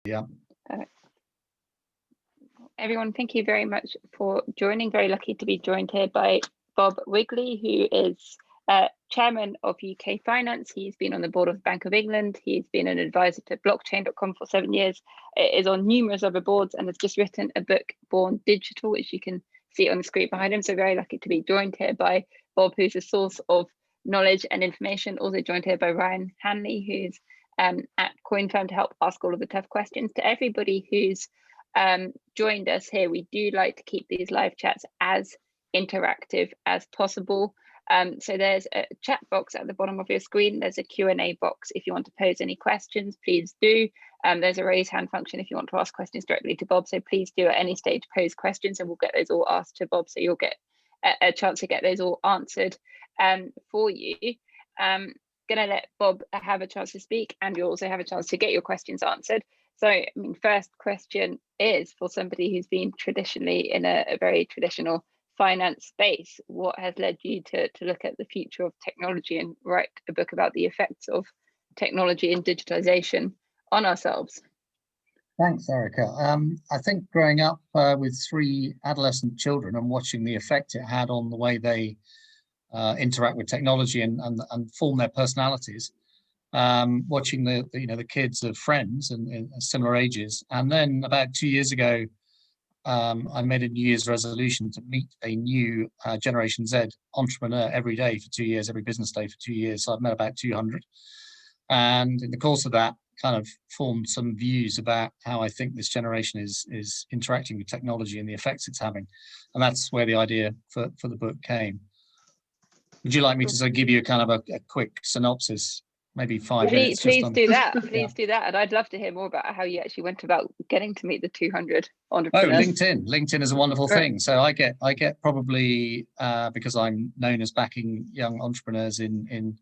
Yeah. Perfect. Everyone, thank you very much for joining. Very lucky to be joined here by Bob Wigley, who is chairman of UK Finance. He's been on the board of the Bank of England. He's been an advisor to blockchain.com for 7 years, is on numerous other boards, and has just written a book, Born Digital, which you can see on the screen behind him. So very lucky to be joined here by Bob, who's a source of knowledge and information. Also joined here by Ryan Hanley, who's at CoinFirm to help ask all of the tough questions. To everybody who's joined us here, we do like to keep these live chats as interactive as possible. So there's a chat box at the bottom of your screen. There's a Q&A box if you want to pose any questions, please do. There's a raise hand function if you want to ask questions directly to Bob. So please do at any stage pose questions and we'll get those all asked to Bob. So you'll get a chance to get those all answered for you. Gonna let Bob have a chance to speak, and you'll also have a chance to get your questions answered. So, I mean, first question is for somebody who's been traditionally in a very traditional finance space, what has led you to look at the future of technology and write a book about the effects of technology and digitalization on ourselves? Thanks, Erica. I think growing up with 3 adolescent children and watching the effect it had on the way they interact with technology and form their personalities, watching the kids of friends and in similar ages, and then about 2 years ago, I made a New Year's resolution to meet a new Generation Z entrepreneur every day for 2 years, every business day for 2 years. So I've met about 200, and in the course of that, kind of formed some views about how I think this generation is interacting with technology and the effects it's having, and that's where the idea for the book came. Would you like me to sort of give you a kind of a quick synopsis? Maybe 5 minutes. Please do that. Please do that. And I'd love to hear more about how you actually went about getting to meet the 200 entrepreneurs. Oh, LinkedIn. LinkedIn is a wonderful thing. So I get probably, because I'm known as backing young entrepreneurs in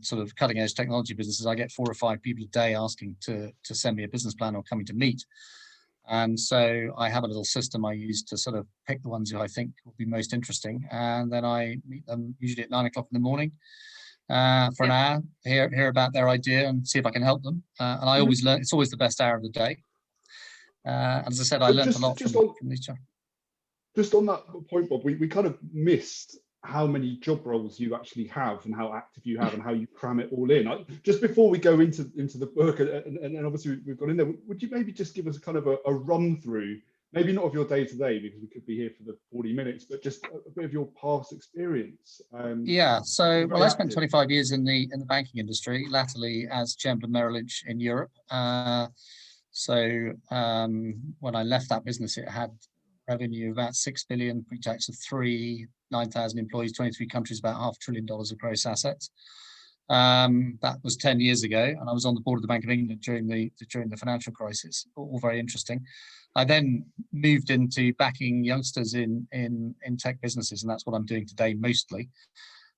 sort of cutting edge technology businesses, I get 4 or 5 people a day asking to send me a business plan or coming to meet. And so I have a little system I use to sort of pick the ones who I think will be most interesting. And then I meet them usually at 9 o'clock in the morning for an hour, hear about their idea and see if I can help them. And I always learn, it's always the best hour of the day. As I said, I learned a lot from these jobs. Just on that point, Bob, we kind of missed how many job roles you actually have and how active you have and how you cram it all in. Just before we go into the book, and obviously we've gone in there, would you maybe just give us kind of a run through, maybe not of your day to day, because we could be here for the 40 minutes, but just a bit of your past experience? Yeah, so well, I spent 25 years in the banking industry, latterly as chairman of Merrill Lynch in Europe. So when I left that business, it had revenue of about 6 billion, pre-tax of 3, 9,000 employees, 23 countries, about $500 billion of gross assets. That was 10 years ago, and I was on the board of the Bank of England during the financial crisis. All very interesting. I then moved into backing youngsters in tech businesses, and that's what I'm doing today mostly.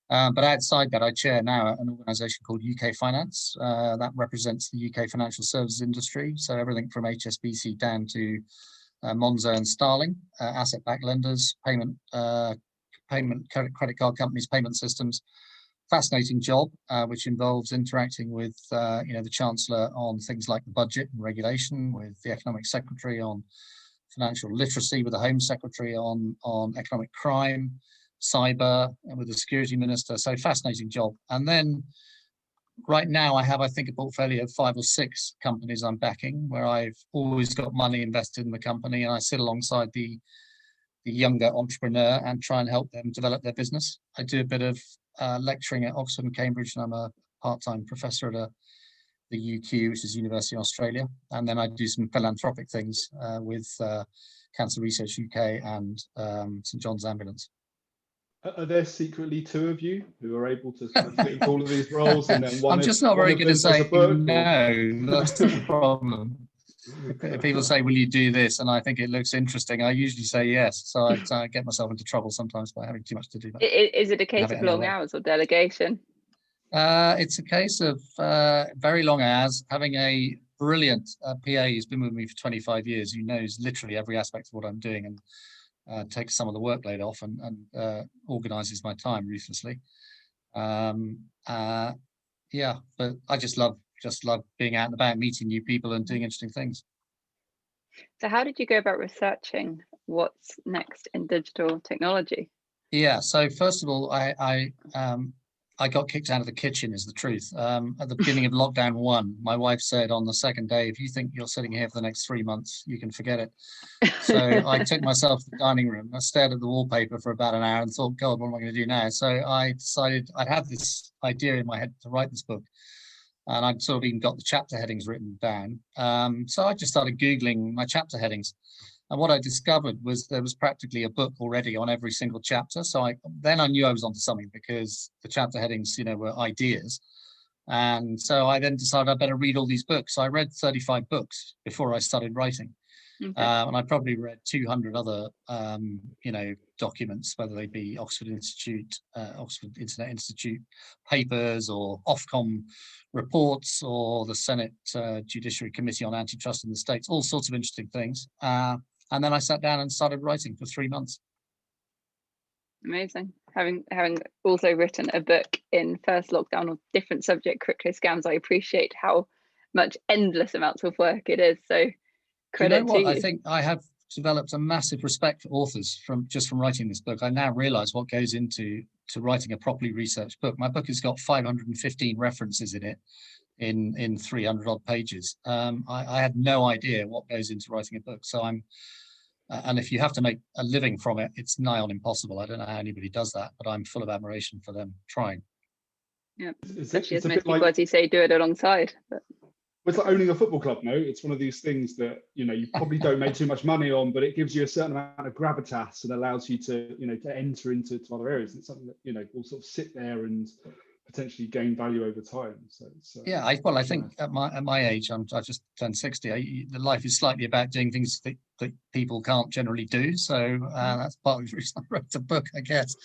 But outside that, I chair now an organisation called UK Finance. That represents the UK financial services industry, so everything from HSBC down to Monzo and Starling, asset-backed lenders, payment credit card companies, payment systems. Fascinating job, which involves interacting with the Chancellor on things like the budget and regulation, with the Economic Secretary on financial literacy, with the Home Secretary on economic crime, cyber, and with the Security Minister. So fascinating job. And then right now I have, I think, a portfolio of 5 or 6 companies I'm backing, where I've always got money invested in the company, and I sit alongside the younger entrepreneur and try and help them develop their business. I do a bit of lecturing at Oxford and Cambridge, and I'm a part-time professor at the UQ, which is University of Australia. And then I do some philanthropic things with Cancer Research UK and St John's Ambulance. Are there secretly 2 of you who are able to sort of fit into all of these roles? And then I'm just not very good at saying no. That's the problem. If people say, will you do this? And I think it looks interesting, I usually say yes. So I get myself into trouble sometimes by having too much to do. Is it a case of long hours or delegation? It's a case of very long hours, having a brilliant PA who's been with me for 25 years, who knows literally every aspect of what I'm doing and takes some of the workload off and organizes my time ruthlessly. Yeah, but I just love just love being out and about, meeting new people and doing interesting things. So how did you go about researching what's next in digital technology? Yeah, so first of all, I got kicked out of the kitchen, is the truth. At the beginning of lockdown 1, my wife said on the second day, if you think you're sitting here for the next 3 months, you can forget it. So I took myself to the dining room. I stared at the wallpaper for about an hour and thought, God, what am I going to do now? So I decided I'd had this idea in my head to write this book. And I'd sort of even got the chapter headings written down. So I just started Googling my chapter headings. And what I discovered was there was practically a book already on every single chapter. So then I knew I was onto something, because the chapter headings, were ideas. And so I then decided I better read all these books. So I read 35 books before I started writing. Okay. And I probably read 200 other, documents, whether they be Oxford Internet Institute papers or Ofcom reports or the Senate Judiciary Committee on Antitrust in the States, all sorts of interesting things. And then I sat down and started writing for 3 months. Amazing. Having also written a book in first lockdown of different subject, crypto scams, I appreciate how much endless amounts of work it is. So credit to you. I think I have developed a massive respect for authors from writing this book. I now realize what goes into writing a properly researched book. My book has got 515 references in it in 300 odd pages. I had no idea what goes into writing a book. So and if you have to make a living from it, it's nigh on impossible. I don't know how anybody does that, but I'm full of admiration for them trying. Yeah, especially as most people, as you say, do it alongside. But it's like owning a football club, no? It's one of these things that, you probably don't make too much money on, but it gives you a certain amount of gravitas and allows you to, to enter into other areas. It's something that, will sort of sit there and potentially gain value over time. So it's, yeah, I think at my age, I just turned 60. The life is slightly about doing things that people can't generally do. So that's part of the reason I wrote the book, I guess.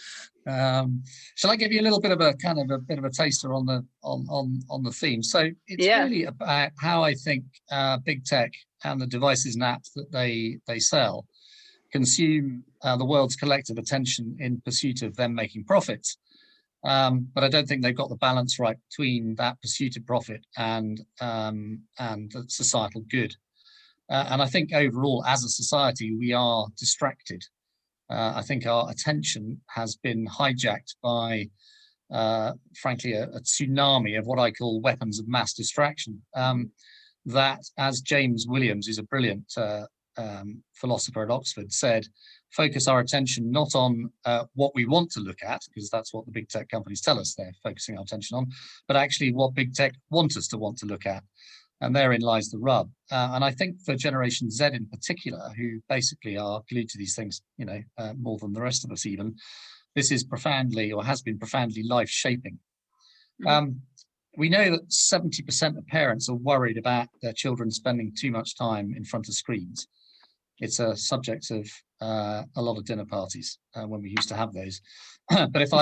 Shall I give you a little bit of a taster on the theme? So it's really about how I think big tech and the devices and apps that they sell consume the world's collective attention in pursuit of them making profits. But I don't think they've got the balance right between that pursuit of profit and the societal good. And I think overall, as a society, we are distracted. I think our attention has been hijacked by, frankly, a tsunami of what I call weapons of mass distraction. That, as James Williams, who's a brilliant philosopher at Oxford, said, focus our attention not on what we want to look at, because that's what the big tech companies tell us they're focusing our attention on, but actually what big tech want us to want to look at. And therein lies the rub. And I think for Generation Z in particular, who basically are glued to these things, more than the rest of us even, this is profoundly, or has been profoundly life-shaping. Mm-hmm. We know that 70% of parents are worried about their children spending too much time in front of screens. It's a subject of a lot of dinner parties when we used to have those. But if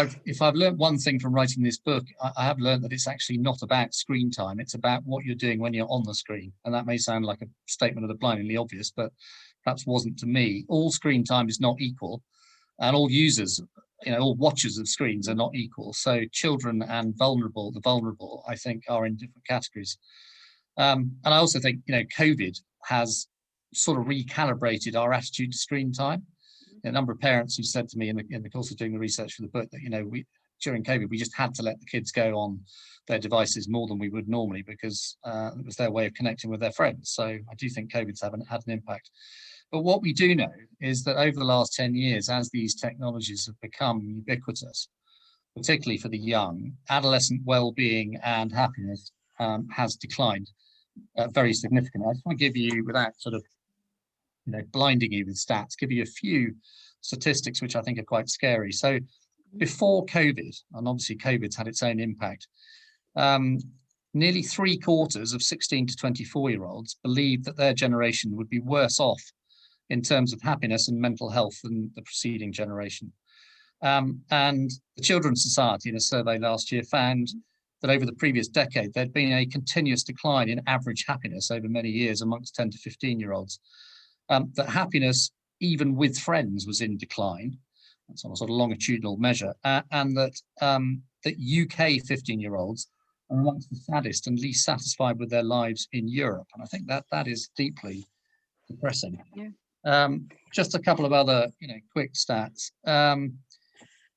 I've learned one thing from writing this book, I have learned that it's actually not about screen time. It's about what you're doing when you're on the screen. And that may sound like a statement of the blindingly obvious, but perhaps wasn't to me. All screen time is not equal, and all users, all watchers of screens are not equal. So children and the vulnerable, I think, are in different categories. And I also think, COVID has sort of recalibrated our attitude to screen time. A number of parents who said to me in the course of doing the research for the book that, during COVID, we just had to let the kids go on their devices more than we would normally, because it was their way of connecting with their friends. So I do think COVID's had an impact. But what we do know is that over the last 10 years, as these technologies have become ubiquitous, particularly for the young, adolescent well-being and happiness has declined very significantly. I just want to give you, without sort of blinding you with stats, give you a few statistics which I think are quite scary. So before COVID, and obviously COVID's had its own impact, nearly 3/4 of 16 to 24-year-olds believed that their generation would be worse off in terms of happiness and mental health than the preceding generation. And the Children's Society, in a survey last year, found that over the previous decade, there'd been a continuous decline in average happiness over many years amongst 10 to 15-year-olds. That happiness, even with friends, was in decline. That's on a sort of longitudinal measure. And that UK 15-year-olds are amongst the saddest and least satisfied with their lives in Europe. And I think that is deeply depressing. Yeah. Just a couple of other, quick stats.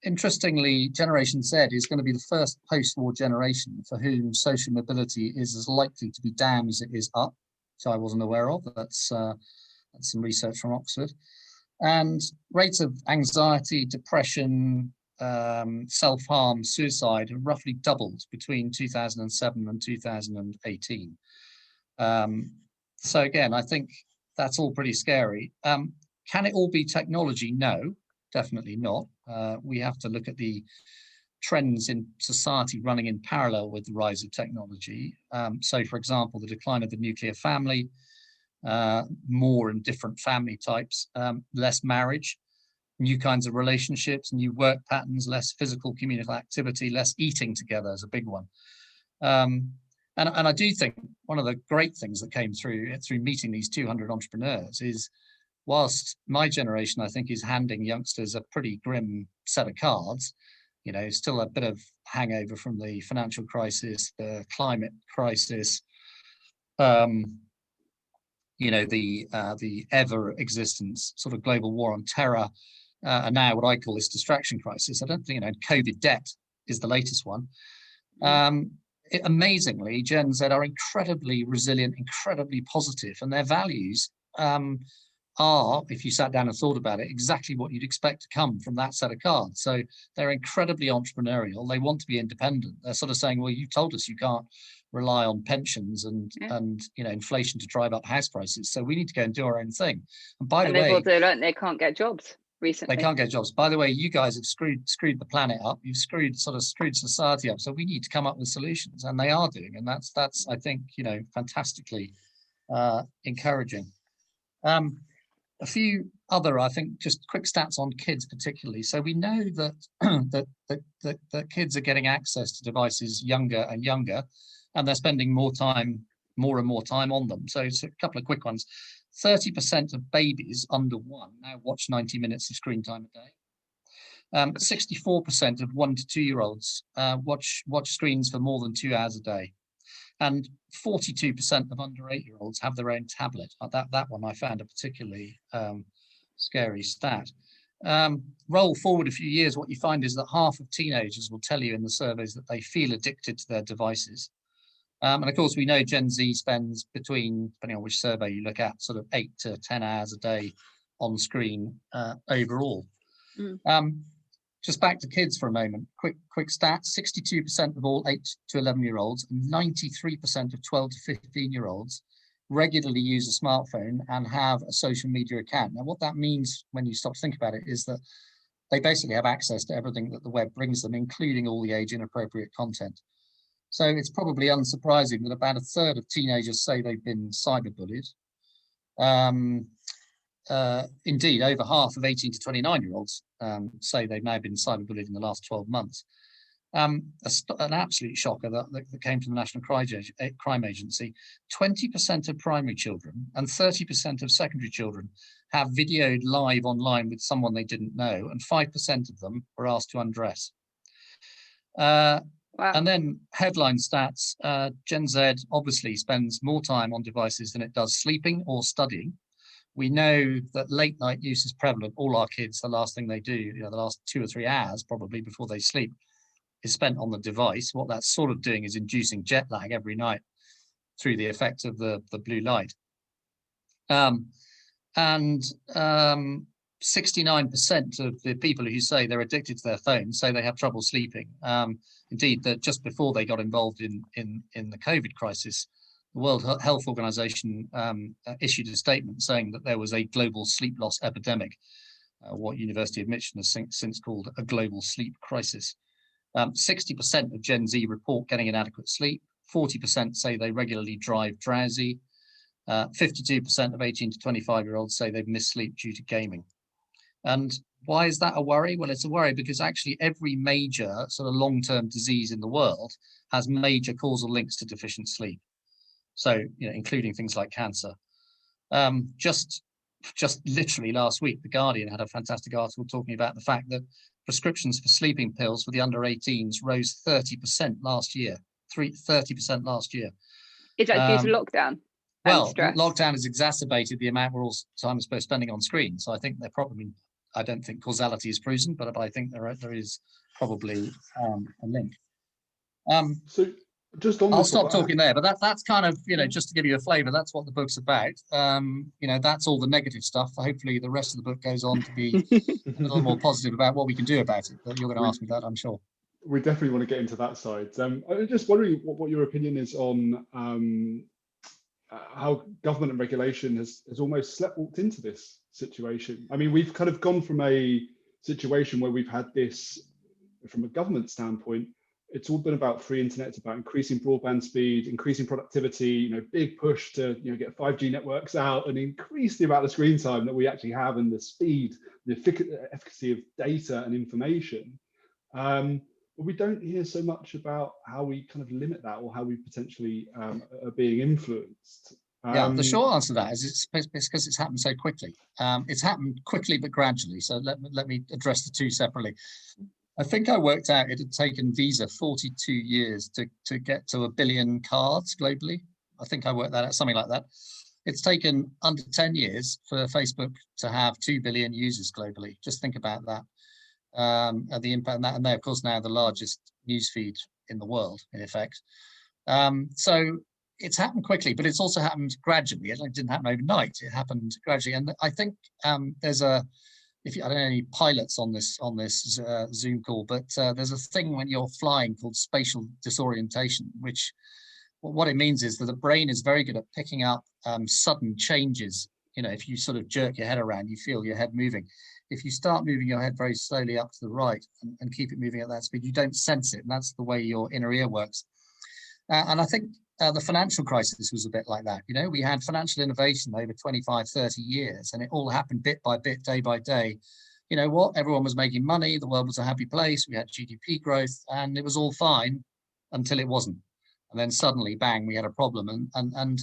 Interestingly, Generation Z is going to be the first post-war generation for whom social mobility is as likely to be down as it is up, which I wasn't aware of. That's some research from Oxford. And rates of anxiety, depression, self-harm, suicide have roughly doubled between 2007 and 2018. So again, I think that's all pretty scary. Can it all be technology? No, definitely not. We have to look at the trends in society running in parallel with the rise of technology. So for example, the decline of the nuclear family, more and different family types, less marriage, new kinds of relationships, new work patterns, less physical communal activity, less eating together is a big one. And I do think one of the great things that came through meeting these 200 entrepreneurs is, whilst my generation, I think, is handing youngsters a pretty grim set of cards, still a bit of hangover from the financial crisis, the climate crisis, the ever existence sort of global war on terror, and now what I call this distraction crisis. I don't think, COVID debt is the latest one. Amazingly, Gen Z are incredibly resilient, incredibly positive, and their values are, if you sat down and thought about it, exactly what you'd expect to come from that set of cards. So they're incredibly entrepreneurial. They want to be independent. They're sort of saying, well, you told us you can't rely on pensions and inflation to drive up house prices. So we need to go and do our own thing. And by the way, they've also learned they can't get jobs recently. They can't get jobs. By the way, you guys have screwed the planet up. You've screwed society up. So we need to come up with solutions, and they are doing. And that's I think, fantastically encouraging. A few other, I think, just quick stats on kids particularly. So we know that that kids are getting access to devices younger and younger, and they're spending more and more time on them. So it's a couple of quick ones. 30% of babies under 1 now watch 90 minutes of screen time a day. 64% of 1 to 2 year olds watch screens for more than 2 hours a day. And 42% of under 8 year olds have their own tablet. That one I found a particularly scary stat. Roll forward a few years, what you find is that half of teenagers will tell you in the surveys that they feel addicted to their devices. And of course, we know Gen Z spends between, depending on which survey you look at, sort of 8 to 10 hours a day on screen overall. Just back to kids for a moment. Quick stats: 62% of all 8 to 11 year olds and 93% of 12 to 15 year olds regularly use a smartphone and have a social media account. Now, what that means when you stop to think about it is that they basically have access to everything that the web brings them, including all the age inappropriate content. So it's probably unsurprising that about a third of teenagers say they've been cyberbullied. Indeed, over half of 18 to 29 year olds say they've now been cyberbullied in the last 12 months. An absolute shocker that came from the National Crime Agency. 20% of primary children and 30% of secondary children have videoed live online with someone they didn't know, and 5% of them were asked to undress. Wow. And then headline stats: Gen Z obviously spends more time on devices than it does sleeping or studying. We know that late night use is prevalent. All our kids, the last thing they do, the last 2 or 3 hours probably before they sleep, is spent on the device. What that's sort of doing is inducing jet lag every night through the effect of the blue light. And 69% of the people who say they're addicted to their phones say they have trouble sleeping. Indeed, that just before they got involved in the COVID crisis, the World Health Organization issued a statement saying that there was a global sleep loss epidemic, what University of Michigan has since called a global sleep crisis. 60% of Gen Z report getting inadequate sleep. 40% say they regularly drive drowsy. 52% of 18 to 25 year olds say they've missed sleep due to gaming. And why is that a worry? Well, it's a worry because actually every major sort of long-term disease in the world has major causal links to deficient sleep. So, including things like cancer. Just literally last week, The Guardian had a fantastic article talking about the fact that prescriptions for sleeping pills for the under 18s rose 30% last year. 30% last year. Is that due to lockdown? Well, stress? lockdown has exacerbated the amount we're all time spending on screens. So I think they're probably, I don't think causality is proven, but I think there is probably a link. So just on I'll this, stop talking there, but that's kind of, just to give you a flavour, that's what the book's about. That's all the negative stuff. Hopefully the rest of the book goes on to be a little more positive about what we can do about it. But you're going to ask me that, I'm sure. We definitely want to get into that side. I'm just wondering what your opinion is on how government and regulation has almost sleptwalked into this situation. I mean, we've kind of gone from a situation where we've had this, from a government standpoint, it's all been about free internet. It's about increasing broadband speed, increasing productivity, big push to get 5G networks out and increase the amount of screen time that we actually have, and the speed, the efficacy of data and information. But we don't hear so much about how we kind of limit that, or how we potentially are being influenced. The short answer to that is it's because it's happened so quickly. It's happened quickly but gradually. So let me address the two separately. I think I worked out it had taken Visa 42 years to get to 1 billion cards globally. I think I worked that out, something like that. It's taken under 10 years for Facebook to have 2 billion users globally. Just think about that. The impact on that, and they're of course now the largest newsfeed in the world, in effect. So it's happened quickly, but it's also happened gradually. It didn't happen overnight. It happened gradually, and I think there's I don't know any pilots on this Zoom call, but there's a thing when you're flying called spatial disorientation, which what it means is that the brain is very good at picking up sudden changes. If you sort of jerk your head around, you feel your head moving. If you start moving your head very slowly up to the right and keep it moving at that speed, you don't sense it. And that's the way your inner ear works. And I think the financial crisis was a bit like that. We had financial innovation over 25, 30 years, and it all happened bit by bit, day by day. Everyone was making money. The world was a happy place. We had GDP growth, and it was all fine until it wasn't. And then suddenly, bang, we had a problem. And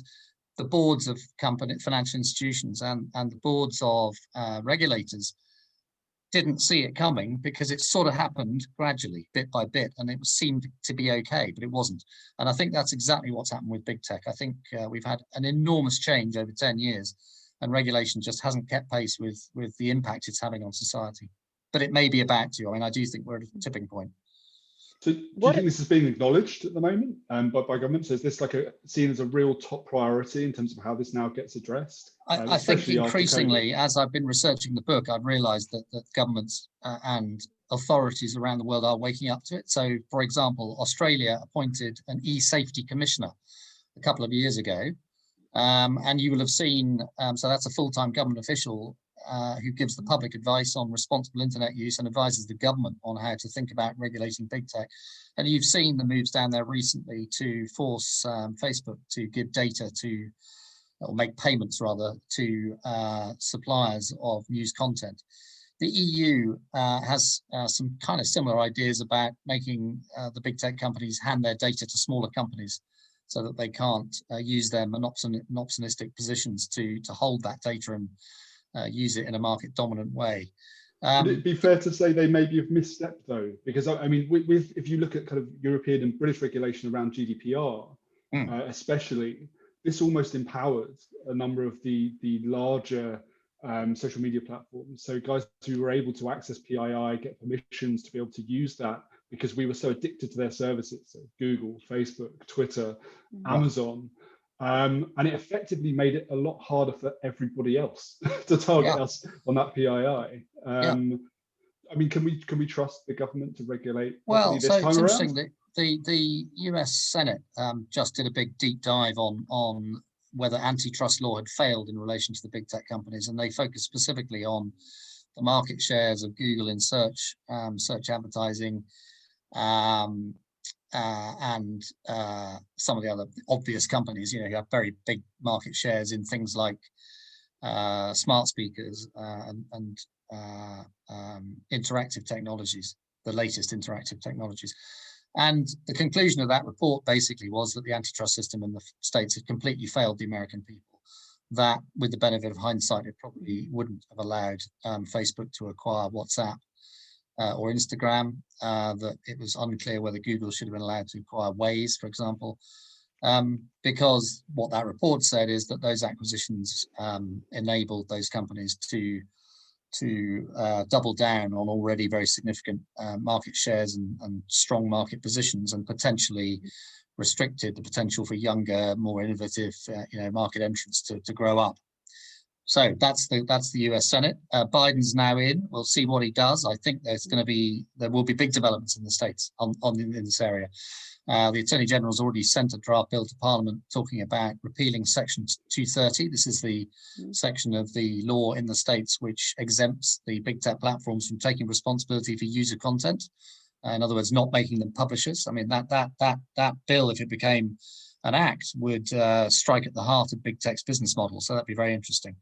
the boards of financial institutions and the boards of regulators didn't see it coming, because it sort of happened gradually, bit by bit, and it seemed to be okay, but it wasn't. And I think that's exactly what's happened with big tech. I think we've had an enormous change over 10 years, and regulation just hasn't kept pace with the impact it's having on society. But it may be about to. I mean, I do think we're at a tipping point. So do you think this is being acknowledged at the moment by government? So is this seen as a real top priority in terms of how this now gets addressed? I think increasingly, as I've been researching the book, I've realised that governments and authorities around the world are waking up to it. So, for example, Australia appointed an e-safety commissioner a couple of years ago, and you will have seen, so that's a full-time government official who gives the public advice on responsible internet use and advises the government on how to think about regulating big tech. And you've seen the moves down there recently to force Facebook to give data to, or make payments rather, to suppliers of news content. The EU has some kind of similar ideas about making the big tech companies hand their data to smaller companies so that they can't use their monopolistic positions to hold that data and use it in a market dominant way. Would it be fair to say they maybe have misstepped though? Because I mean, if you look at kind of European and British regulation around GDPR, especially, this almost empowered a number of the larger social media platforms. So guys who were able to access PII, get permissions to be able to use that, because we were so addicted to their services, so Google, Facebook, Twitter, Amazon. And it effectively made it a lot harder for everybody else to target us on that PII. I mean, can we trust the government to regulate? Well, so it's interesting that the US Senate just did a big deep dive on whether antitrust law had failed in relation to the big tech companies, and they focused specifically on the market shares of Google in search advertising, and some of the other obvious companies, who have very big market shares in things like smart speakers and interactive technologies, the latest interactive technologies. And the conclusion of that report basically was that the antitrust system in the States had completely failed the American people. That, with the benefit of hindsight, it probably wouldn't have allowed Facebook to acquire WhatsApp. or Instagram, that it was unclear whether Google should have been allowed to acquire Waze, for example, because what that report said is that those acquisitions enabled those companies to double down on already very significant market shares and strong market positions, and potentially restricted the potential for younger, more innovative, market entrants to grow up. So that's the US Senate. Biden's now in. We'll see what he does. I think there will be big developments in the States in this area. The Attorney General has already sent a draft bill to Parliament talking about repealing Section 230. This is the section of the law in the States which exempts the big tech platforms from taking responsibility for user content. In other words, not making them publishers. I mean, that bill, if it became an act, would strike at the heart of big tech's business model. So that'd be very interesting.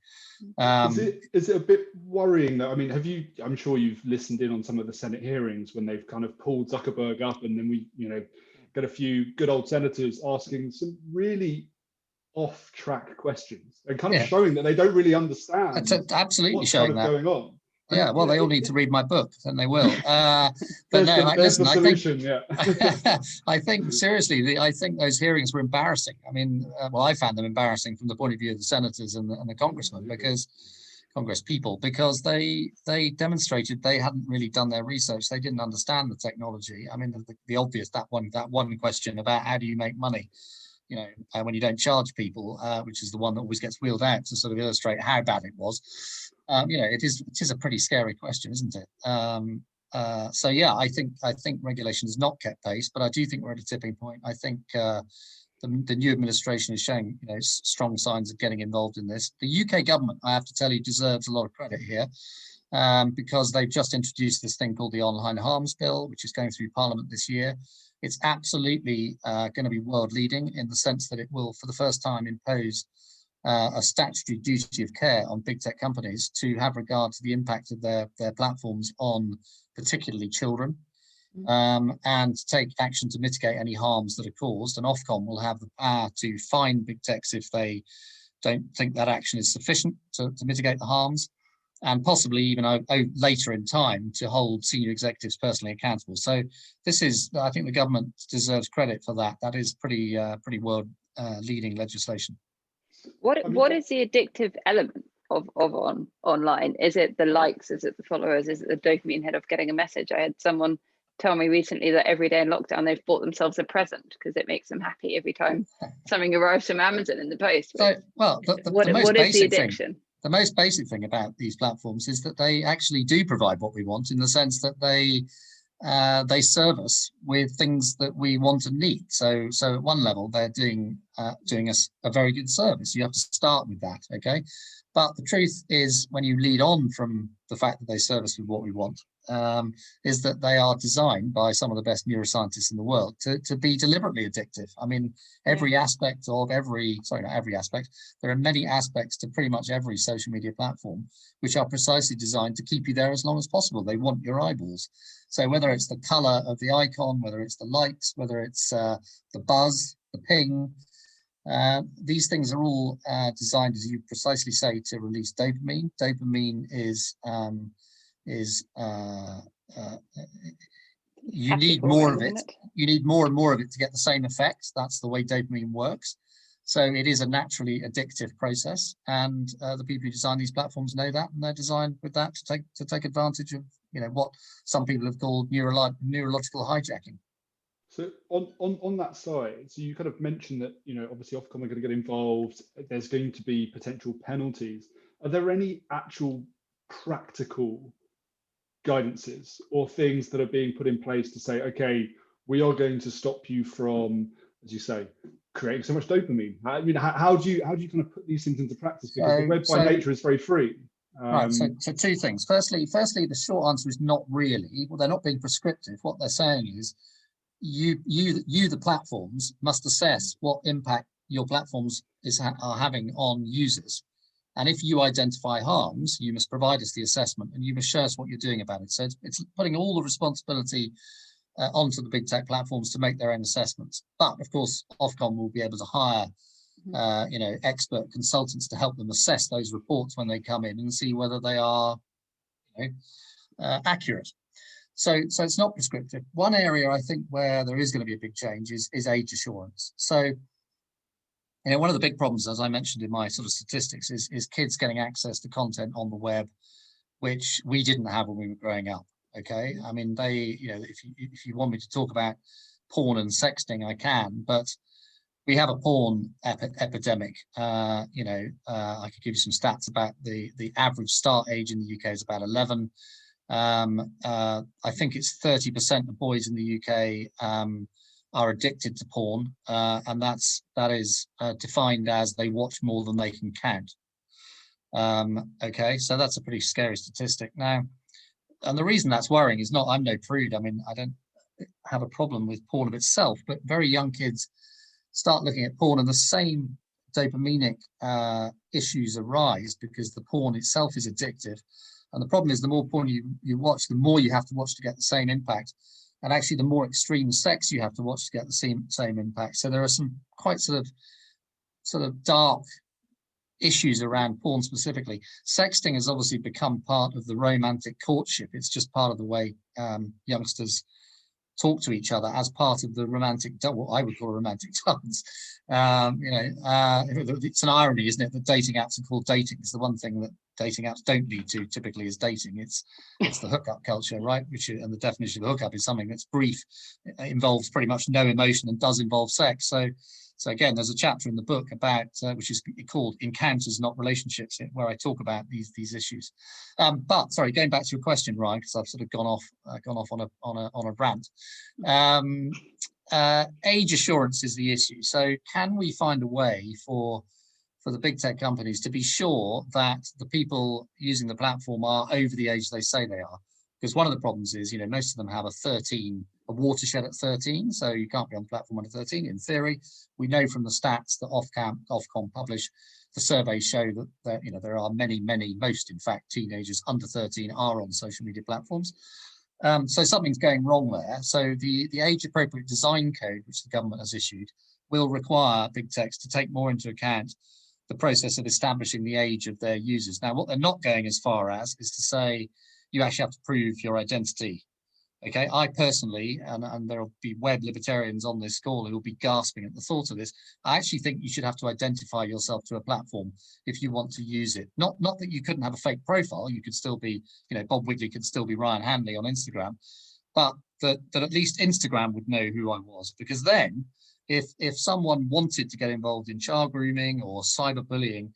Is it a bit worrying that, I mean, I'm sure you've listened in on some of the Senate hearings when they've kind of pulled Zuckerberg up, and then we, get a few good old senators asking some really off-track questions and kind of showing that they don't really understand. That's absolutely what's showing kind of that going on. Yeah, well, they all need to read my book, then they will. But there's listen, the solution, I think seriously, I think those hearings were embarrassing. I mean, I found them embarrassing from the point of view of the senators and the congressmen, because Congress people, because they demonstrated they hadn't really done their research. They didn't understand the technology. I mean, the obvious, that one question about how do you make money, when you don't charge people, which is the one that always gets wheeled out to sort of illustrate how bad it was. It is a pretty scary question, isn't it? So yeah, I think regulation has not kept pace, but I do think we're at a tipping point. I think the new administration is showing strong signs of getting involved in this. The UK government, I have to tell you, deserves a lot of credit here, because they've just introduced this thing called the Online Harms Bill, which is going through Parliament this year. It's absolutely going to be world leading in the sense that it will, for the first time, impose a statutory duty of care on big tech companies to have regard to the impact of their platforms on particularly children, and to take action to mitigate any harms that are caused. And Ofcom will have the power to fine big techs if they don't think that action is sufficient to mitigate the harms, and possibly even later in time to hold senior executives personally accountable. So this is, I think the government deserves credit for that. That is pretty world leading legislation. What is the addictive element of online? Is it the likes? Is it the followers? Is it the dopamine hit of getting a message? I had someone tell me recently that every day in lockdown they've bought themselves a present because it makes them happy every time something arrives from Amazon in the post. So, well, what is the addiction? The most basic thing about these platforms is that they actually do provide what we want, in the sense that they serve us with things that we want and need. So at one level, they're doing us a very good service. You have to start with that, okay? But the truth is, when you lead on from the fact that they serve us with what we want, is that they are designed by some of the best neuroscientists in the world to be deliberately addictive. I mean, every aspect of not every aspect, there are many aspects to pretty much every social media platform which are precisely designed to keep you there as long as possible. They want your eyeballs. So whether it's the color of the icon, whether it's the likes, whether it's the buzz, the ping, these things are all designed, as you precisely say, to release dopamine. Dopamine is you need more of it. You need more and more of it to get the same effect. That's the way dopamine works. So it is a naturally addictive process, and the people who design these platforms know that, and they're designed with that to take advantage of what some people have called neurological hijacking. So on that side, so you kind of mentioned that obviously Ofcom are going to get involved. There's going to be potential penalties. Are there any actual practical guidances or things that are being put in place to say, okay, we are going to stop you from, as you say, creating so much dopamine? I mean, how do you kind of put these things into practice? Because the web by nature is very free. Right. So two things. Firstly, the short answer is not really. Well, they're not being prescriptive. What they're saying is, you the platforms must assess what impact your platforms are having on users. And if you identify harms, you must provide us the assessment, and you must show us what you're doing about it. So it's putting all the responsibility onto the big tech platforms to make their own assessments. But of course, Ofcom will be able to hire expert consultants to help them assess those reports when they come in and see whether they are accurate. So it's not prescriptive. One area I think where there is going to be a big change is age assurance. So, you know, one of the big problems, as I mentioned in my sort of statistics, is kids getting access to content on the web, which we didn't have when we were growing up. Okay, I mean, you know, if you want me to talk about porn and sexting, I can, but we have a porn epidemic. You know, I could give you some stats about the average start age in the UK is about 11. I think it's 30% of boys in the UK are addicted to porn, and that is defined as they watch more than they can count. Okay, so that's a pretty scary statistic. Now, and the reason that's worrying is not, I'm no prude. I mean, I don't have a problem with porn of itself, but very young kids start looking at porn and the same dopaminic issues arise because the porn itself is addictive. And the problem is the more porn you watch, the more you have to watch to get the same impact. And actually, the more extreme sex you have to watch to get the same impact. So there are some quite sort of dark issues around porn specifically. Sexting has obviously become part of the romantic courtship. It's just part of the way youngsters talk to each other as part of the romantic, what I would call a romantic dance. You know, it's an irony, isn't it, that dating apps are called dating. It's the one thing that dating apps don't lead to typically is dating. It's the hookup culture, right? And the definition of hookup is something that's brief, it involves pretty much no emotion and does involve sex. So again, there's a chapter in the book about which is called "Encounters, Not Relationships," where I talk about these issues. But sorry, going back to your question, Ryan, because I've sort of gone off on a rant. Age assurance is the issue. So can we find a way for the big tech companies to be sure that the people using the platform are over the age they say they are? Because one of the problems is, you know, most of them have a watershed at 13, so you can't be on the platform under 13 in theory. We know from the stats that Ofcom publish, the surveys show that you know, there are most in fact teenagers under 13 are on social media platforms. So something's going wrong there. So the age appropriate design code, which the government has issued, will require big techs to take more into account the process of establishing the age of their users. Now, what they're not going as far as is to say you actually have to prove your identity. Okay, I personally, and there'll be web libertarians on this call who will be gasping at the thought of this, I actually think you should have to identify yourself to a platform if you want to use it. Not that you couldn't have a fake profile, you could still be, you know, Bob Wigley could still be Ryan Hanley on Instagram, but that at least Instagram would know who I was, because then if someone wanted to get involved in child grooming or cyberbullying,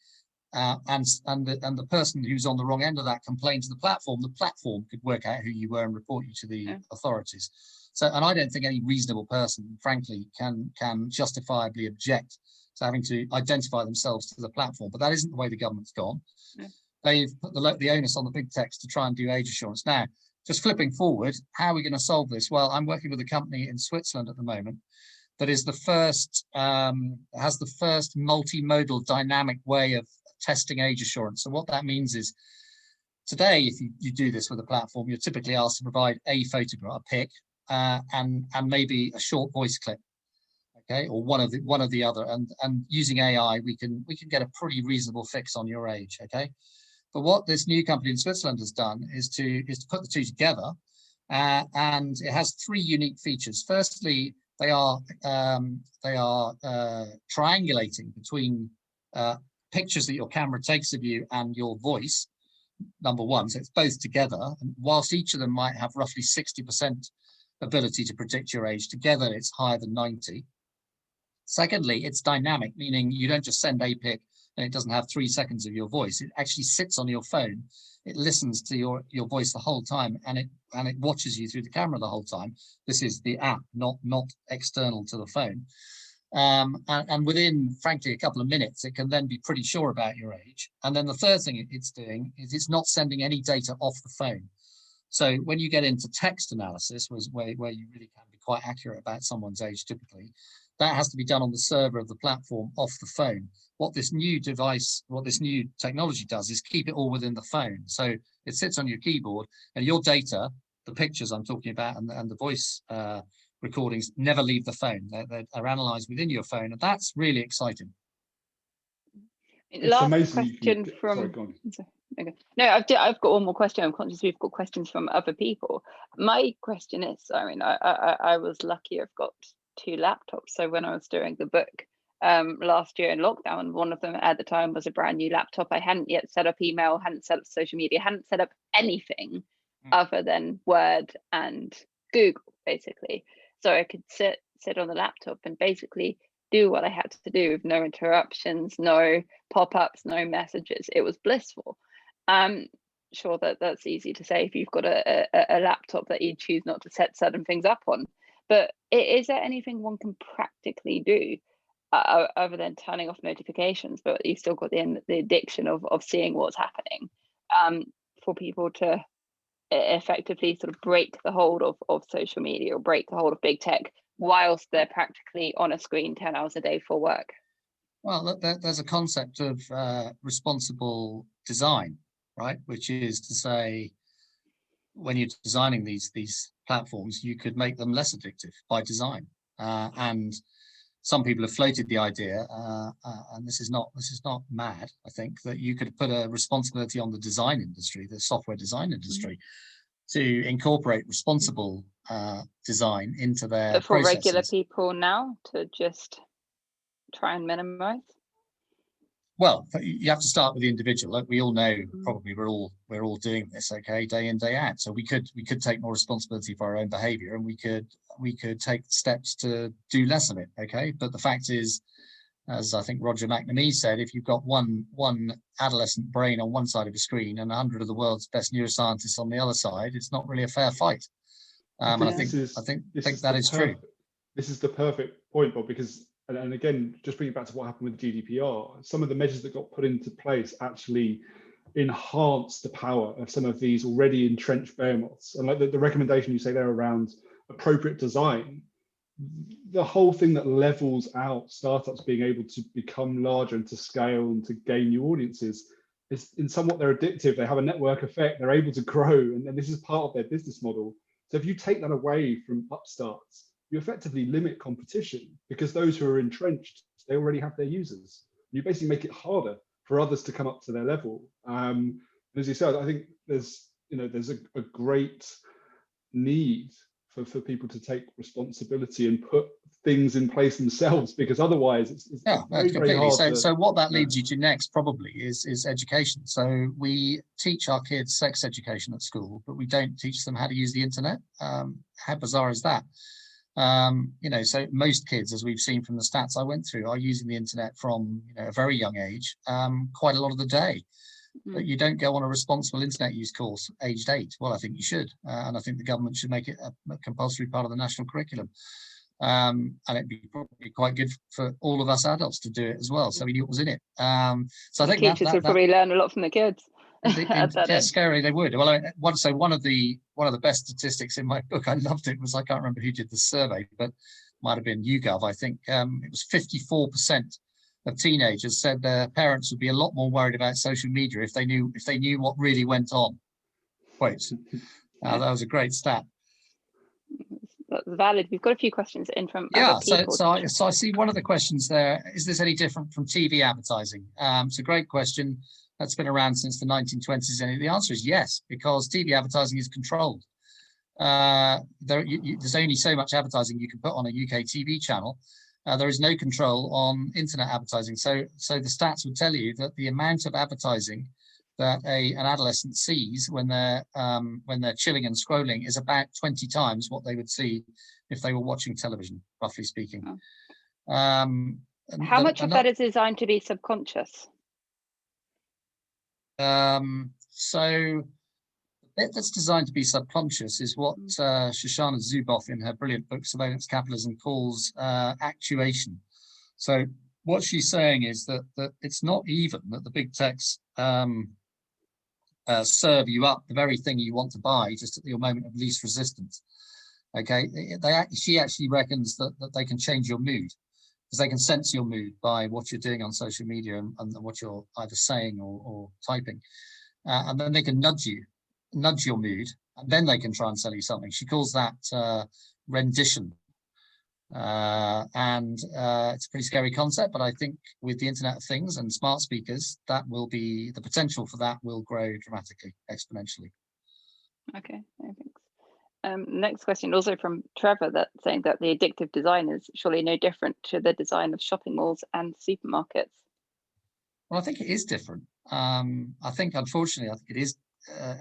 and the person who's on the wrong end of that complained to the platform could work out who you were and report you to the authorities. So, and I don't think any reasonable person, frankly, can justifiably object to having to identify themselves to the platform. But that isn't the way the government's gone. They've put the onus on the big techs to try and do age assurance. Now, just flipping forward, how are we going to solve this? Well, I'm working with a company in Switzerland at the moment that is the first, has the first multimodal dynamic way of testing age assurance. So what that means is today, if you do this with a platform, you're typically asked to provide a photograph, a pic, and maybe a short voice clip, okay, or one of the other. And using AI, we can get a pretty reasonable fix on your age, okay. But what this new company in Switzerland has done is to put the two together, and it has three unique features. Firstly, they are triangulating between pictures that your camera takes of you and your voice, number one. So it's both together. And whilst each of them might have roughly 60% ability to predict your age, together it's higher than 90. Secondly, it's dynamic, meaning you don't just send a pic and it doesn't have 3 seconds of your voice. It actually sits on your phone. It listens to your voice the whole time, and it watches you through the camera the whole time. This is the app, not external to the phone. And within, frankly, a couple of minutes, it can then be pretty sure about your age. And then the third thing it's doing is it's not sending any data off the phone. So when you get into text analysis, where you really can be quite accurate about someone's age typically, that has to be done on the server of the platform off the phone. What this new technology does is keep it all within the phone. So it sits on your keyboard, and your data, the pictures I'm talking about and the voice recordings never leave the phone. They're analyzed within your phone, and that's really exciting. It's Last amazing you question can from. sorry, go on. Okay. No, I've got one more question. I'm conscious we've got questions from other people. My question is, I mean, I was lucky. I've got 2 laptops. So when I was doing the book last year in lockdown, one of them at the time was a brand new laptop. I hadn't yet set up email, hadn't set up social media, hadn't set up anything other than Word and Google, basically. So I could sit on the laptop and basically do what I had to do with no interruptions, no pop-ups, no messages. It was blissful. Sure, that's easy to say if you've got a laptop that you choose not to set certain things up on. But is there anything one can practically do other than turning off notifications, but you still got the addiction of seeing what's happening, for people to effectively sort of break the hold of social media or break the hold of big tech whilst they're practically on a screen 10 hours a day for work? Well, there's a concept of responsible design, right? Which is to say, when you're designing these platforms, you could make them less addictive by design. And some people have floated the idea, and this is not mad, I think, that you could put a responsibility on the design industry, the software design industry, to incorporate responsible design into their But for processes. regular people now to just try and minimize? Well, you have to start with the individual. Like we all know, probably we're all doing this, okay, day in, day out. So we could take more responsibility for our own behavior, and we could take steps to do less of it, okay. But the fact is, as I think Roger McNamee said, if you've got one adolescent brain on one side of a screen and 100 of the world's best neuroscientists on the other side, it's not really a fair fight. I think that is true. This is the perfect point, Bob, because, and again, just bringing it back to what happened with GDPR, some of the measures that got put into place actually enhance the power of some of these already entrenched behemoths. And like the recommendation you say there around appropriate design, the whole thing that levels out startups being able to become larger and to scale and to gain new audiences is in somewhat they're addictive. They have a network effect, they're able to grow, and this is part of their business model. So if you take that away from upstarts, you effectively limit competition, because those who are entrenched, they already have their users. You basically make it harder for others to come up to their level. As you said, I think there's a great need for people to take responsibility and put things in place themselves, because otherwise it's very hard. So what that leads you to next probably is education. So we teach our kids sex education at school, but we don't teach them how to use the internet. How bizarre is that? So most kids, as we've seen from the stats I went through, are using the internet from a very young age, quite a lot of the day. But you don't go on a responsible internet use course aged 8. Well, I think you should, and I think the government should make it a compulsory part of the national curriculum. And it'd be probably quite good for all of us adults to do it as well, so we knew what was in it. So I think teachers would probably learn a lot from the kids. Yeah, scary they would. Well, one of the best statistics in my book, I loved it, was I can't remember who did the survey, but might have been YouGov. I think it was 54% of teenagers said their parents would be a lot more worried about social media if they knew what really went on. Quotes. That was a great stat. That's valid. We've got a few questions in from other people. So I see one of the questions there. Is this any different from TV advertising? It's a great question. That's been around since the 1920s, and the answer is yes, because TV advertising is controlled. There's only so much advertising you can put on a UK TV channel. There is no control on internet advertising. So the stats would tell you that the amount of advertising that an adolescent sees when they're chilling and scrolling is about 20 times what they would see if they were watching television, roughly speaking. How much of that is designed to be subconscious? So the bit that's designed to be subconscious is what Shoshana Zuboff in her brilliant book Surveillance Capitalism calls actuation. So what she's saying is that it's not even that the big techs serve you up the very thing you want to buy just at your moment of least resistance. Okay, she actually reckons that they can change your mood, because they can sense your mood by what you're doing on social media and what you're either saying or typing, and then they can nudge your mood, and then they can try and sell you something. She calls that rendition. It's a pretty scary concept, but I think with the Internet of Things and smart speakers, that will be, the potential for that will grow dramatically, exponentially. Okay, thanks. Next question, also from Trevor, that saying that the addictive design is surely no different to the design of shopping malls and supermarkets. Well, I think it is different. I think, unfortunately, I think it is.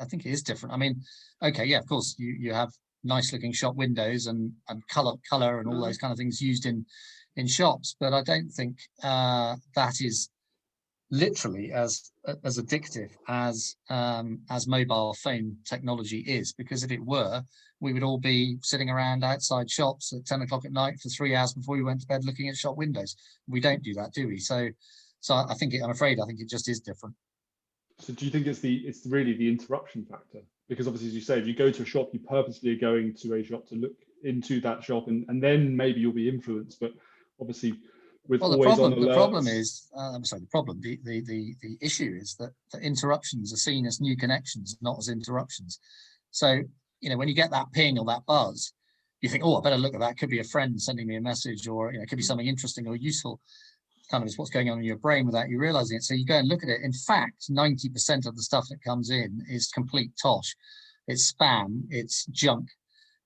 I think it is different. I mean, okay, yeah, of course, you have nice looking shop windows and color and all those kind of things used in shops, but I don't think that is literally as addictive as mobile phone technology is, because if it were, we would all be sitting around outside shops at 10 o'clock at night for 3 hours before we went to bed looking at shop windows. We don't do that, do we? So I think I'm afraid it just is different. So do you think it's really the interruption factor? Because obviously, as you say, if you go to a shop, you purposely are going to a shop to look into that shop, and then maybe you'll be influenced. But obviously, with the problem is, the issue is that the interruptions are seen as new connections, not as interruptions. So, when you get that ping or that buzz, you think, oh, I better look at that. Could be a friend sending me a message, or it could be something interesting or useful. Kind of is what's going on in your brain without you realizing it. So you go and look at it. In fact, 90% of the stuff that comes in is complete tosh. It's spam, it's junk.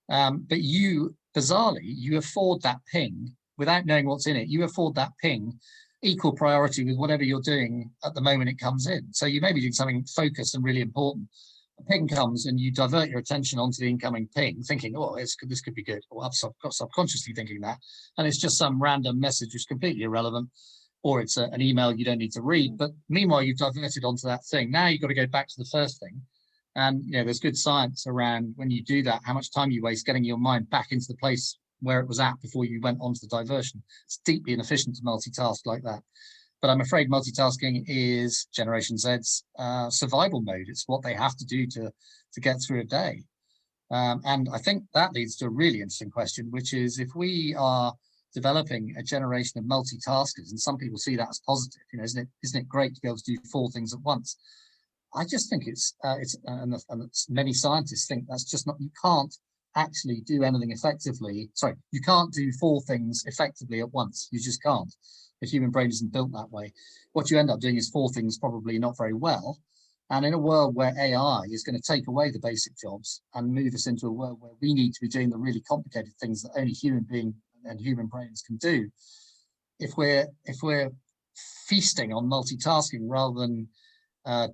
But you, bizarrely, you afford that ping without knowing what's in it. You afford that ping equal priority with whatever you're doing at the moment it comes in. So you may be doing something focused and really important. A ping comes and you divert your attention onto the incoming ping, thinking, oh, this could be good, or subconsciously thinking that, and it's just some random message which is completely irrelevant, or it's an email you don't need to read. But meanwhile, you've diverted onto that thing. Now you've got to go back to the first thing, and there's good science around when you do that, how much time you waste getting your mind back into the place where it was at before you went onto the diversion. It's deeply inefficient to multitask like that. But I'm afraid multitasking is Generation Z's survival mode. It's what they have to do to get through a day. And I think that leads to a really interesting question, which is, if we are developing a generation of multitaskers, and some people see that as positive, isn't it great to be able to do 4 things at once? I just think and many scientists think that's just not, you can't actually do anything effectively. Sorry, you can't do 4 things effectively at once. You just can't. The human brain isn't built that way. What you end up doing is 4 things probably not very well. And in a world where AI is going to take away the basic jobs and move us into a world where we need to be doing the really complicated things that only human being and human brains can do, if we're feasting on multitasking rather than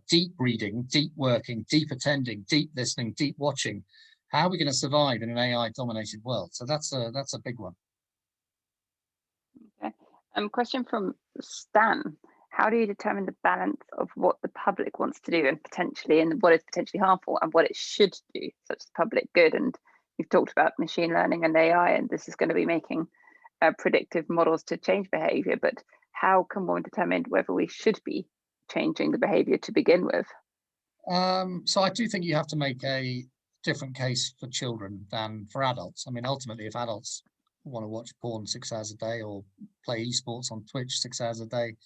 deep reading, deep working, deep attending, deep listening, deep watching, how are we going to survive in an AI-dominated world? So that's a big one. Okay. Question from Stan. How do you determine the balance of what the public wants to do and what is potentially harmful and what it should do, such as public good? And you've talked about machine learning and AI, and this is going to be making predictive models to change behavior. But how can one determine whether we should be changing the behavior to begin with? So I do think you have to make a different case for children than for adults. I mean, ultimately, if adults want to watch porn 6 hours a day or play esports on Twitch 6 hours a day,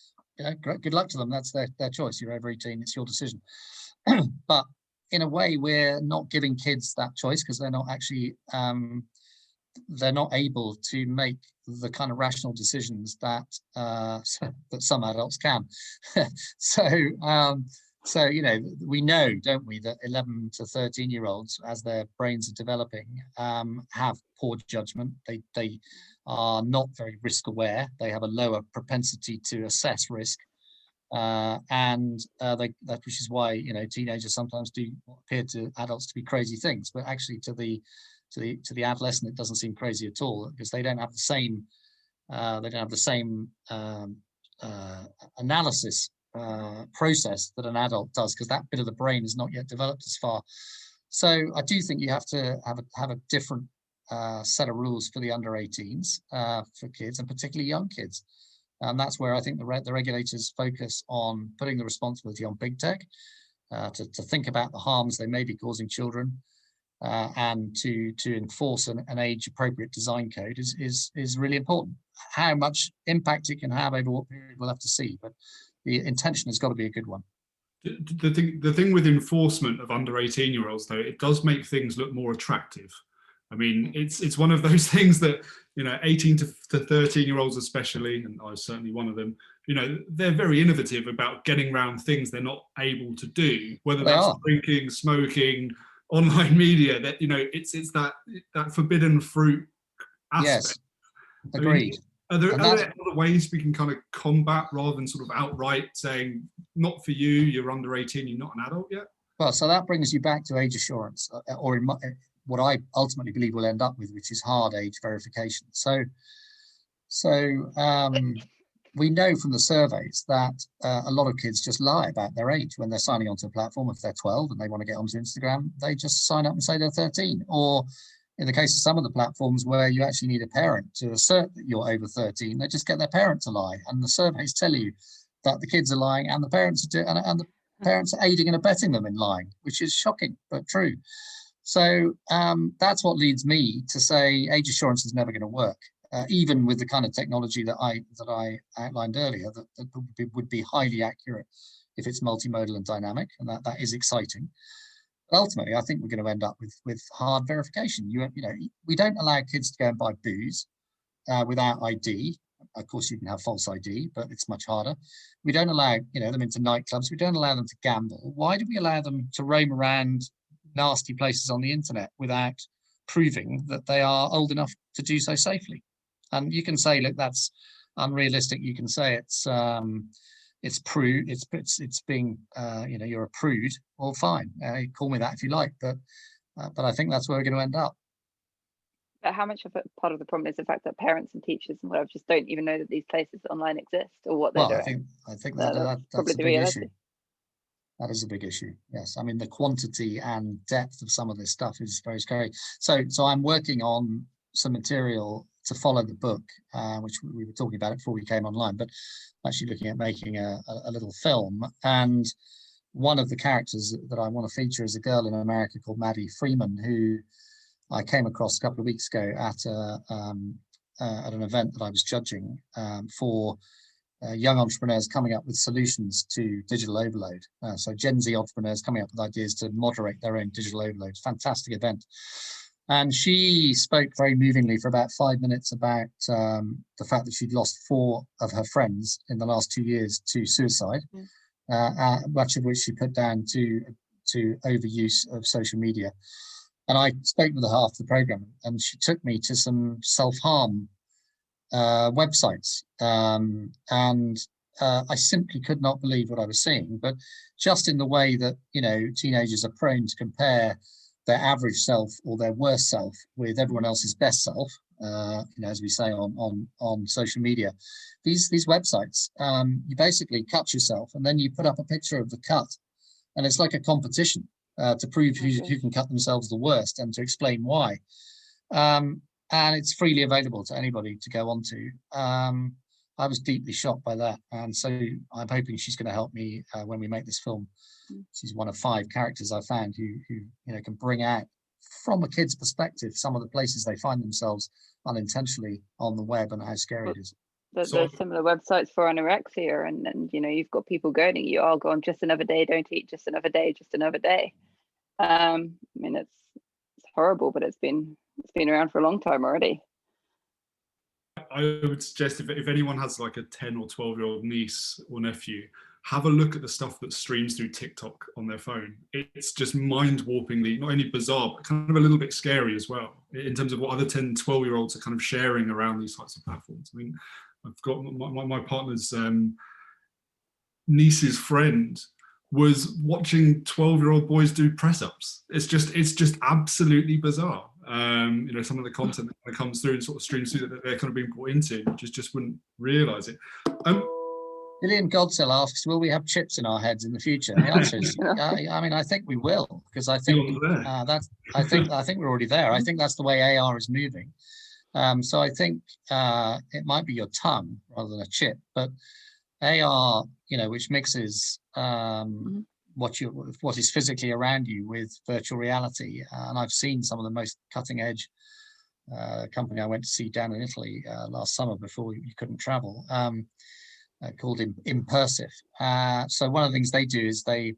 good luck to them. That's their choice. You're over 18, it's your decision. But in a way, we're not giving kids that choice, because they're not actually they're not able to make the kind of rational decisions that that some adults can. So we know, don't we, that 11 to 13-year-olds, as their brains are developing, have poor judgment. They are not very risk aware. They have a lower propensity to assess risk, which is why teenagers sometimes do appear to adults to be crazy things, but actually to the adolescent it doesn't seem crazy at all, because they don't have the same analysis process that an adult does, because that bit of the brain is not yet developed as far. So I do think you have to have a different set of rules for the under 18s, for kids, and particularly young kids. And that's where I think the regulators focus on putting the responsibility on big tech to think about the harms they may be causing children, and to enforce an age-appropriate design code is really important. How much impact it can have over what period, we'll have to see, but the intention has got to be a good one. The thing with enforcement of under 18-year-olds, though, it does make things look more attractive. I mean, it's one of those things that you know, 18 to 13-year-olds especially, and I was certainly one of them, you know, they're very innovative about getting around things they're not able to do, whether that's drinking, smoking, online media, that, you know, it's that forbidden fruit aspect. Yes, agreed. I mean, are there other ways we can kind of combat, rather than sort of outright saying, not for you, you're under 18, you're not an adult yet? Well, so that brings you back to age assurance, or what I ultimately believe we'll end up with, which is hard age verification. So we know from the surveys that a lot of kids just lie about their age when they're signing onto a platform. If they're 12 and they want to get onto Instagram, they just sign up and say they're 13. Or in the case of some of the platforms where you actually need a parent to assert that you're over 13, they just get their parent to lie. And the surveys tell you that the kids are lying and the parents are and the parents are aiding and abetting them in lying, which is shocking, but true. So that's what leads me to say age assurance is never going to work. Even with the kind of technology that I outlined earlier, that would be highly accurate if it's multimodal and dynamic, and that is exciting. But ultimately, I think we're going to end up with hard verification. You know, we don't allow kids to go and buy booze without ID. Of course, you can have false ID, but it's much harder. We don't allow them into nightclubs. We don't allow them to gamble. Why do we allow them to roam around nasty places on the internet without proving that they are old enough to do so safely? And you can say, look, that's unrealistic. You can say it's being you're a prude. Well, fine, call me that if you like, but I think that's where we're going to end up. But how much of a part of the problem is the fact that parents and teachers and whatever just don't even know that these places online exist or what they're doing? I think that's a big issue. That is a big issue. Yes, I mean the quantity and depth of some of this stuff is very scary. So I'm working on some material to follow the book, which we were talking about it before we came online, but actually looking at making a little film. And one of the characters that I want to feature is a girl in America called Maddie Freeman, who I came across a couple of weeks ago at an event that I was judging for young entrepreneurs coming up with solutions to digital overload. So Gen Z entrepreneurs coming up with ideas to moderate their own digital overload. Fantastic event. And she spoke very movingly for about 5 minutes about the fact that she'd lost 4 of her friends in the last 2 years to suicide, much of which she put down to overuse of social media. And I spoke with her after the program, and she took me to some self-harm websites. And I simply could not believe what I was seeing, but just in the way that, teenagers are prone to compare their average self or their worst self with everyone else's best self, as we say on social media. These websites, you basically cut yourself and then you put up a picture of the cut, and it's like a competition to prove who can cut themselves the worst and to explain why. And it's freely available to anybody to go onto. I was deeply shocked by that, and so I'm hoping she's going to help me when we make this film. She's one of 5 characters I found who can bring out from a kid's perspective some of the places they find themselves unintentionally on the web and how scary it is. There's similar websites for anorexia, and you've got people goading you, go on, just another day, don't eat, just another day, just another day. I mean, it's horrible, but it's been around for a long time already. I would suggest if anyone has like a 10 or 12-year-old niece or nephew, have a look at the stuff that streams through TikTok on their phone. It's just mind-warpingly, not only bizarre, but kind of a little bit scary as well, in terms of what other 10, 12-year-olds are kind of sharing around these types of platforms. I mean, I've got my partner's niece's friend was watching 12-year-old boys do press-ups. It's just absolutely bizarre. Some of the content that comes through and sort of streams through that they're kind of being brought into, just wouldn't realise it. William Godsell asks, will we have chips in our heads in the future? And the answer is, I think we will, because I think I think we're already there. I think that's the way AR is moving. So I think it might be your tongue rather than a chip, but AR, which mixes what is physically around you with virtual reality. And I've seen some of the most cutting edge company I went to see down in Italy last summer before you couldn't travel. Called Impersive. So one of the things they do is they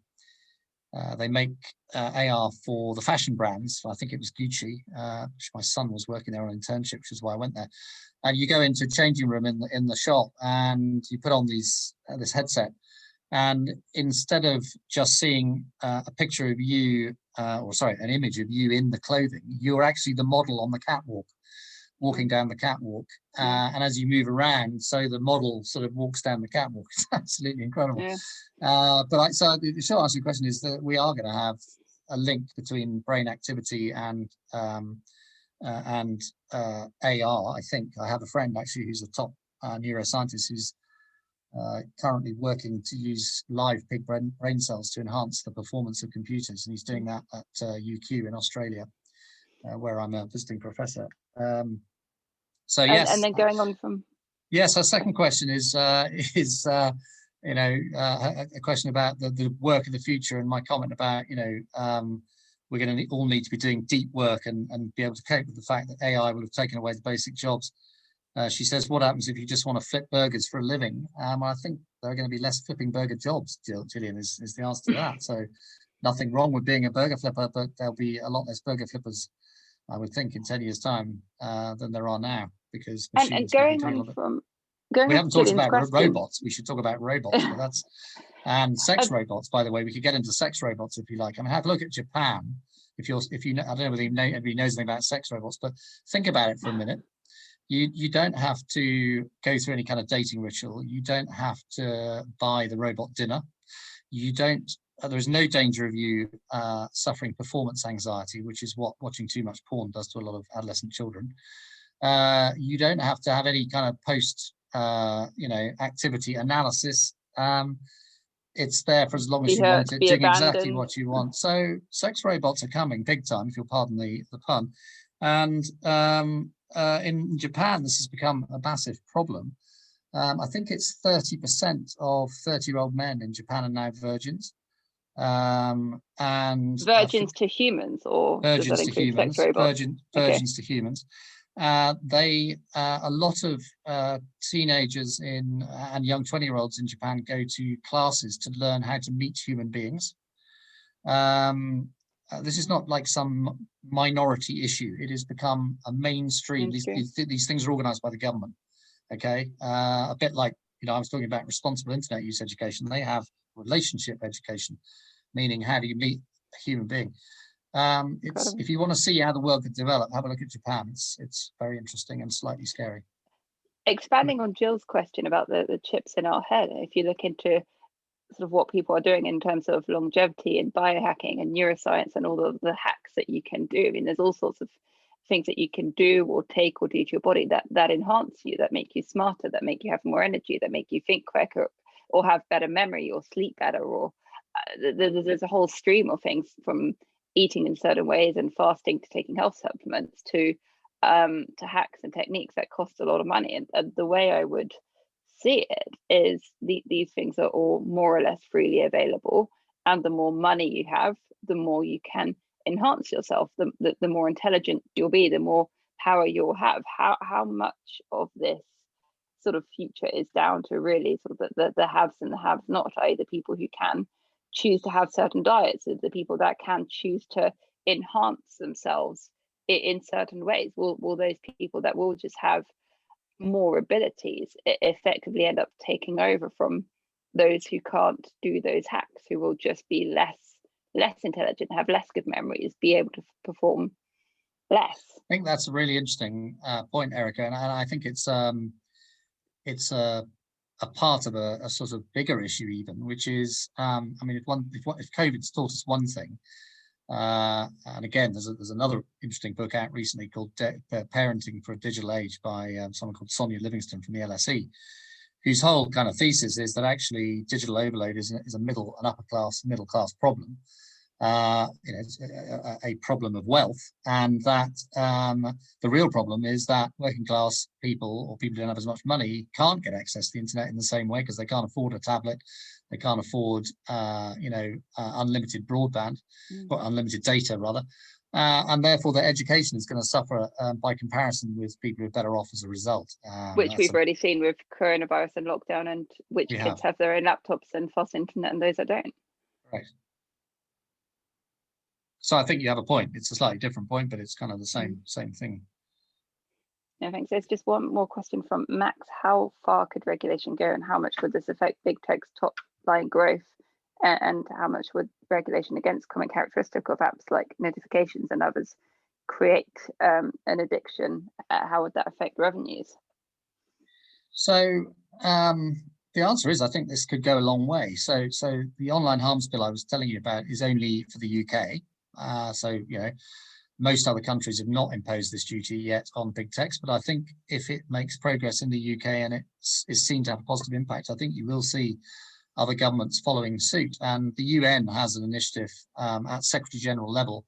they make AR for the fashion brands. I think it was Gucci, which my son was working there on internship, which is why I went there. And you go into a changing room in the shop, and you put on this headset, and instead of just seeing a picture of you, an image of you in the clothing, you're actually the model on the catwalk, walking down the catwalk, and as you move around, so the model sort of walks down the catwalk. It's absolutely incredible. Yeah. So the short answer to your question is that we are going to have a link between brain activity and AR. I think I have a friend actually who's a top neuroscientist who's currently working to use live pig brain cells to enhance the performance of computers, and he's doing that at UQ in Australia, where I'm a visiting professor. So yes, and then going on from yes, our second question is a question about the work of the future, and my comment about we're going to all need to be doing deep work and be able to cope with the fact that AI will have taken away the basic jobs. She says, what happens if you just want to flip burgers for a living? I think there are going to be less flipping burger jobs, Gillian, is the answer to that. So nothing wrong with being a burger flipper, but there'll be a lot less burger flippers, I would think, in 10 years' time than there are now, because machines will be doing a lot. We haven't talked about robots. We should talk about robots, but and sex robots, by the way. We could get into sex robots if you like. I mean, have a look at Japan. If you know, I don't know whether anybody knows anything about sex robots, but think about it for a minute. You don't have to go through any kind of dating ritual. You don't have to buy the robot dinner. There's no danger of you suffering performance anxiety, which is what watching too much porn does to a lot of adolescent children. You don't have to have any kind of post activity analysis. It's there for as long as you want it, doing exactly what you want. So sex robots are coming big time, if you'll pardon the pun. And in Japan, this has become a massive problem. I think it's 30% of 30-year-old men in Japan are now virgins. And virgins to humans, or virgins to humans, virgins to humans. A lot of teenagers and young 20-year-olds in Japan go to classes to learn how to meet human beings. This is not like some minority issue. It has become a mainstream. These things are organized by the government. Okay, a bit like I was talking about responsible internet use education. They have relationship education, meaning how do you meet a human being. If you want to see how the world could develop, have a look at Japan. It's very interesting and slightly scary. Expanding on Jill's question about the chips in our head, if you look into sort of what people are doing in terms of longevity and biohacking and neuroscience and all of the hacks that you can do, I mean, there's all sorts of things that you can do or take or do to your body that enhance you, that make you smarter, that make you have more energy, that make you think quicker or have better memory or sleep better, or there's a whole stream of things, from eating in certain ways and fasting to taking health supplements to hacks and techniques that cost a lot of money. And the way I would see it is these things are all more or less freely available, and the more money you have, the more you can enhance yourself, the more intelligent you'll be, the more power you'll have. How much of this sort of future is down to really sort of the haves and the have not, i.e. the people who can choose to have certain diets, the people that can choose to enhance themselves in certain ways? Will those people that will just have more abilities effectively end up taking over from those who can't do those hacks, who will just be less intelligent, have less good memories, be able to perform less? I think that's a really interesting point, Erica, and I think it's a part of a sort of bigger issue even, which is I mean, if COVID's taught us one thing, and again, there's another interesting book out recently called Parenting for a Digital Age by someone called Sonia Livingston from the LSE, whose whole kind of thesis is that actually digital overload is a middle class problem. It's a problem of wealth, and that the real problem is that working class people, or people who don't have as much money, can't get access to the internet in the same way because they can't afford a tablet, they can't afford unlimited broadband, or unlimited data rather, and therefore their education is going to suffer by comparison with people who are better off as a result. Which we've already seen with coronavirus and lockdown, and which kids have their own laptops and fast internet and those that don't. Right. So I think you have a point. It's a slightly different point, but it's kind of the same thing. No, thanks. There's just one more question from Max. How far could regulation go, and how much would this affect big tech's top line growth? And how much would regulation against common characteristic of apps like notifications and others create an addiction? How would that affect revenues? So the answer is, I think this could go a long way. So the online harms bill I was telling you about is only for the UK. So, you know, most other countries have not imposed this duty yet on big techs, but I think if it makes progress in the UK and it is seen to have a positive impact, I think you will see other governments following suit. And the UN has an initiative at Secretary General level.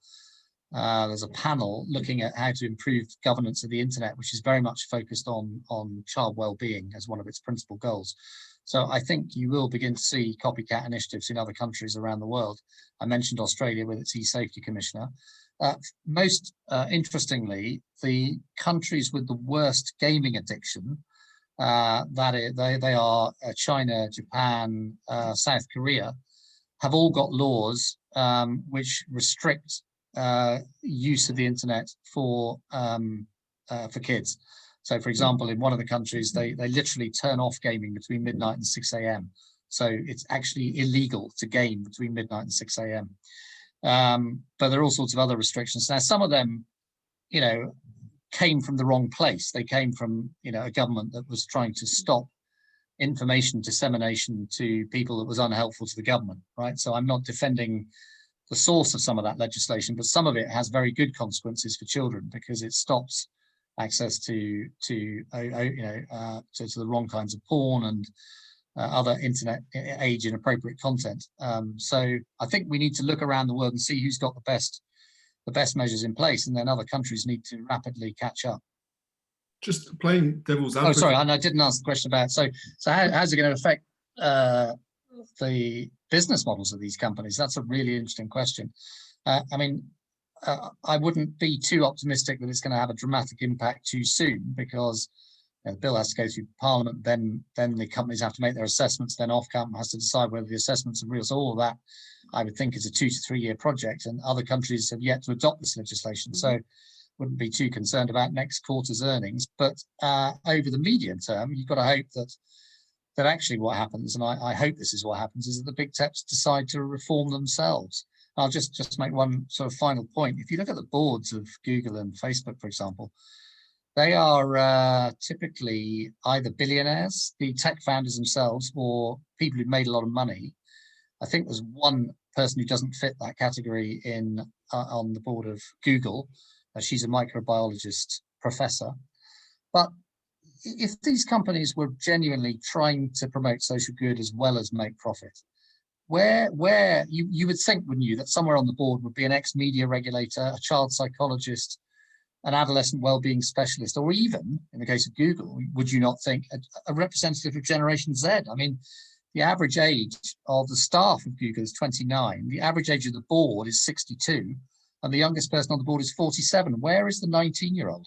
There's a panel looking at how to improve governance of the internet, which is very much focused on child well-being as one of its principal goals. So I think you will begin to see copycat initiatives in other countries around the world. I mentioned Australia with its e-safety commissioner. Most interestingly, the countries with the worst gaming addiction, they are China, Japan, South Korea, have all got laws which restrict use of the internet for kids. So, for example, in one of the countries, they literally turn off gaming between midnight and 6 a.m. So it's actually illegal to game between midnight and 6 a.m. But there are all sorts of other restrictions. Now, some of them, you know, came from the wrong place. They came from, you know, a government that was trying to stop information dissemination to people that was unhelpful to the government, right? So I'm not defending the source of some of that legislation, but some of it has very good consequences for children because it stops access to the wrong kinds of porn and other internet age inappropriate content. So I think we need to look around the world and see who's got the best measures in place, and then other countries need to rapidly catch up. Just playing devil's advocate. Oh, sorry, and I didn't answer the question about how's it going to affect the business models of these companies? That's a really interesting question. I wouldn't be too optimistic that it's going to have a dramatic impact too soon, because the bill has to go through Parliament, then the companies have to make their assessments, then Ofcom has to decide whether the assessments are real. So all of that, I would think, is a 2 to 3 year project, and other countries have yet to adopt this legislation. So wouldn't be too concerned about next quarter's earnings. But over the medium term, you've got to hope that actually what happens, and I hope this is what happens, is that the big techs decide to reform themselves. I'll just make one sort of final point. If you look at the boards of Google and Facebook, for example, they are typically either billionaires, the tech founders themselves, or people who've made a lot of money. I think there's one person who doesn't fit that category on the board of Google. She's a microbiologist professor. But if these companies were genuinely trying to promote social good as well as make profit, where you would think, wouldn't you, that somewhere on the board would be an ex-media regulator, a child psychologist, an adolescent well-being specialist, or even, in the case of Google, would you not think a representative of Generation Z? I mean, the average age of the staff of Google is 29. The average age of the board is 62. And the youngest person on the board is 47. Where is the 19-year-old?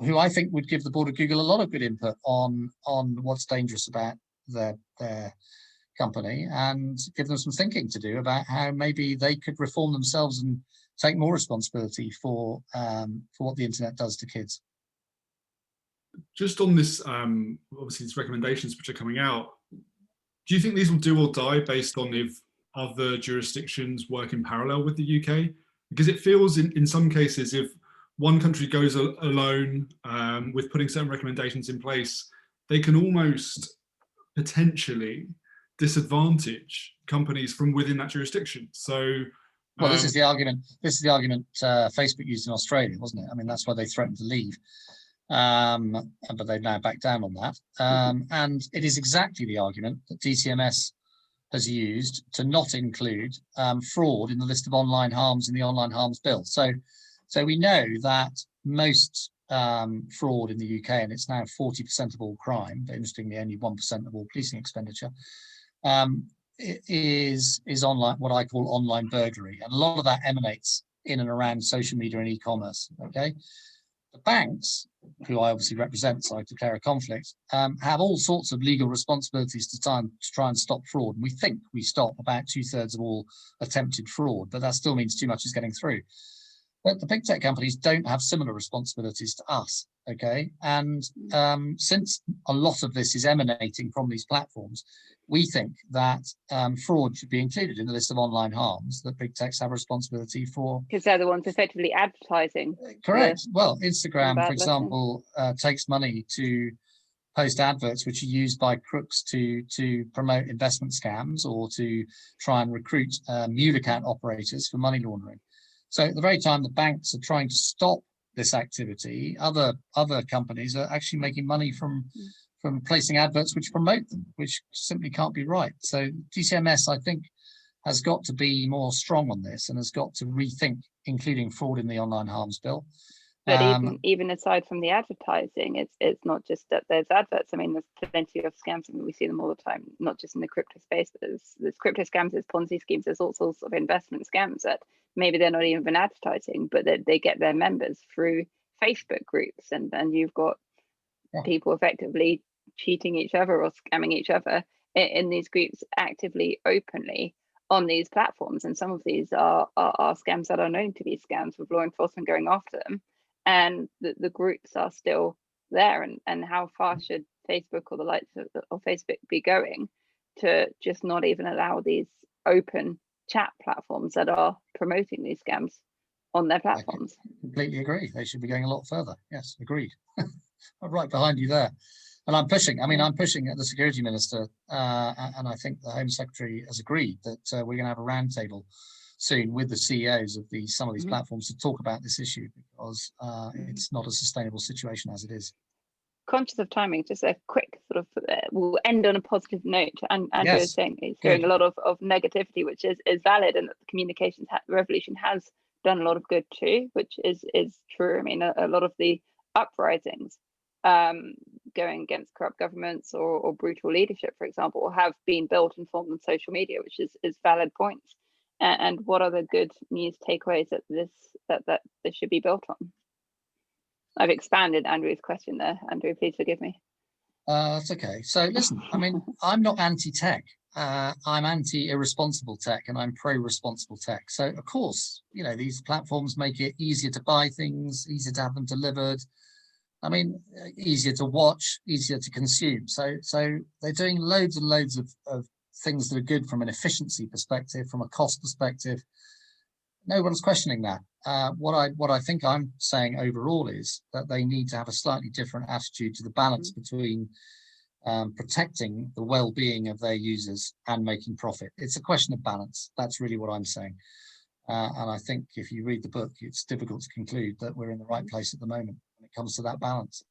Who I think would give the board of Google a lot of good input on what's dangerous about their company, and give them some thinking to do about how maybe they could reform themselves and take more responsibility for what the internet does to kids. Just on this, obviously these recommendations which are coming out, do you think these will do or die based on if other jurisdictions work in parallel with the UK? Because it feels in some cases, if one country goes alone with putting certain recommendations in place, they can almost potentially disadvantage companies from within that jurisdiction. So, well, this is the argument. This is the argument Facebook used in Australia, wasn't it? I mean, that's why they threatened to leave, but they've now backed down on that. And it is exactly the argument that DCMS has used to not include fraud in the list of online harms in the online harms bill. So we know that most fraud in the UK, and it's now 40% of all crime, but interestingly only 1% of all policing expenditure, is online, what I call online burglary, and a lot of that emanates in and around social media and e-commerce. Okay, The banks, who I obviously represent, so I declare a conflict, have all sorts of legal responsibilities to try and stop fraud. And we think we stop about 2/3 of all attempted fraud, but that still means too much is getting through. But the big tech companies don't have similar responsibilities to us, okay? And since a lot of this is emanating from these platforms, we think that fraud should be included in the list of online harms that big techs have a responsibility for. Because they're the ones effectively advertising. Correct. Well, Instagram, for bad example, takes money to post adverts which are used by crooks to promote investment scams or to try and recruit mule account operators for money laundering. So at the very time the banks are trying to stop this activity, other companies are actually making money from placing adverts which promote them, which simply can't be right. So DCMS, I think, has got to be more strong on this and has got to rethink including fraud in the online harms bill. But even aside from the advertising, it's not just that there's adverts. I mean, there's plenty of scams. I mean, we see them all the time, not just in the crypto space, but there's crypto scams, there's Ponzi schemes, there's all sorts of investment scams that maybe they're not even advertising, but they get their members through Facebook groups, and you've got people effectively cheating each other or scamming each other in these groups actively, openly on these platforms. And some of these are scams that are known to be scams, with law enforcement going after them. And the groups are still there. And how far should Facebook or the likes of Facebook be going to just not even allow these open chat platforms that are promoting these scams on their platforms? I completely agree. They should be going a lot further. Yes, agreed. I'm right behind you there. And I'm pushing. I mean, I'm pushing at the security minister, and I think the Home Secretary has agreed that we're going to have a roundtable soon with the CEOs of some of these platforms to talk about this issue, because it's not a sustainable situation as it is. Conscious of timing, just a quick sort of, we'll end on a positive note. And Andrew is saying he's hearing a lot of negativity, which is valid, and that the communications revolution has done a lot of good too, which is true. I mean, a lot of the uprisings going against corrupt governments or brutal leadership, for example, have been built and formed on social media, which is valid points. And what are the good news takeaways that this should be built on? I've expanded Andrew's question there. Andrew, please forgive me. That's okay. So listen, I mean, I'm not anti-tech. I'm anti-irresponsible tech, and I'm pro-responsible tech. So of course, you know, these platforms make it easier to buy things, easier to have them delivered. I mean, easier to watch, easier to consume. So they're doing loads and loads of things that are good from an efficiency perspective, from a cost perspective. No one's questioning that. What I think I'm saying overall is that they need to have a slightly different attitude to the balance between protecting the well-being of their users and making profit. It's a question of balance. That's really what I'm saying. And I think if you read the book, it's difficult to conclude that we're in the right place at the moment when it comes to that balance.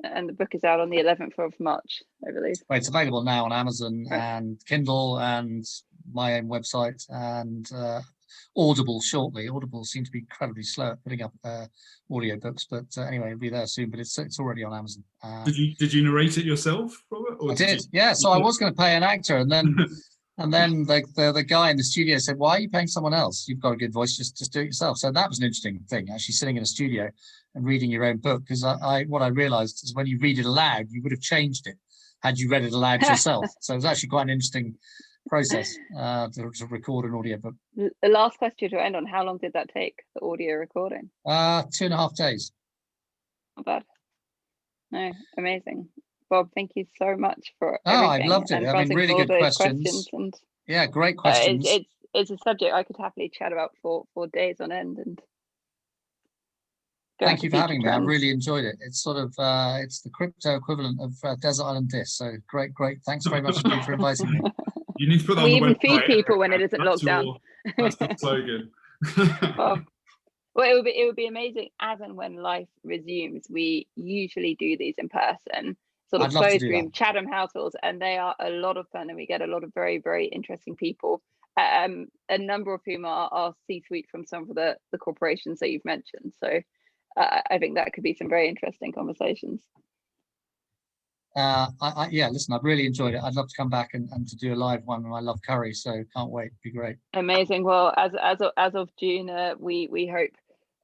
And the book is out on the 11th of March, I believe. Well, it's available now on Amazon and Kindle and my own website, and Audible shortly. Audible seems to be incredibly slow at putting up audiobooks, but anyway, it'll be there soon. But it's already on Amazon. Did you narrate it yourself, Robert? Or I did. Yeah. So I was going to pay an actor, and then the guy in the studio said, "Why are you paying someone else? You've got a good voice. Just do it yourself." So that was an interesting thing, actually sitting in a studio and reading your own book, because what I realized is when you read it aloud, you would have changed it had you read it aloud yourself. So it was actually quite an interesting process to record an audio book. The last question to end on: how long did that take, the audio recording? 2.5 days. Not bad. No, amazing. Bob, thank you so much for I loved it. I mean, really good questions. And yeah, great questions. It's a subject I could happily chat about for days on end. And thank you for having me. I really enjoyed it. It's sort of it's the crypto equivalent of Desert Island Disc. So great. Thanks very much for inviting me. You need to put that we on the even website. feed people when it isn't locked down. That's the slogan. Well, it would be amazing as and when life resumes. We usually do these in person, sort of closed room Chatham House tours, and they are a lot of fun, and we get a lot of very, very interesting people. A number of whom are C-suite from some of the corporations that you've mentioned. So I think that could be some very interesting conversations. Yeah, listen, I've really enjoyed it. I'd love to come back and to do a live one, and I love curry, so can't wait. It'd be great. Amazing. Well, as of June, we hope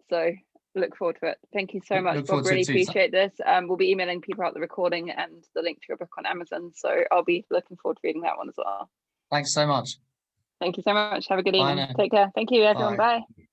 so. Look forward to it. Thank you so much, Look forward Bob. to it Really too. appreciate this. We'll be emailing people out the recording and the link to your book on Amazon. So I'll be looking forward to reading that one as well. Thanks so much. Thank you so much. Have a good Bye evening. now. Take care. Thank you, everyone. Bye. Bye.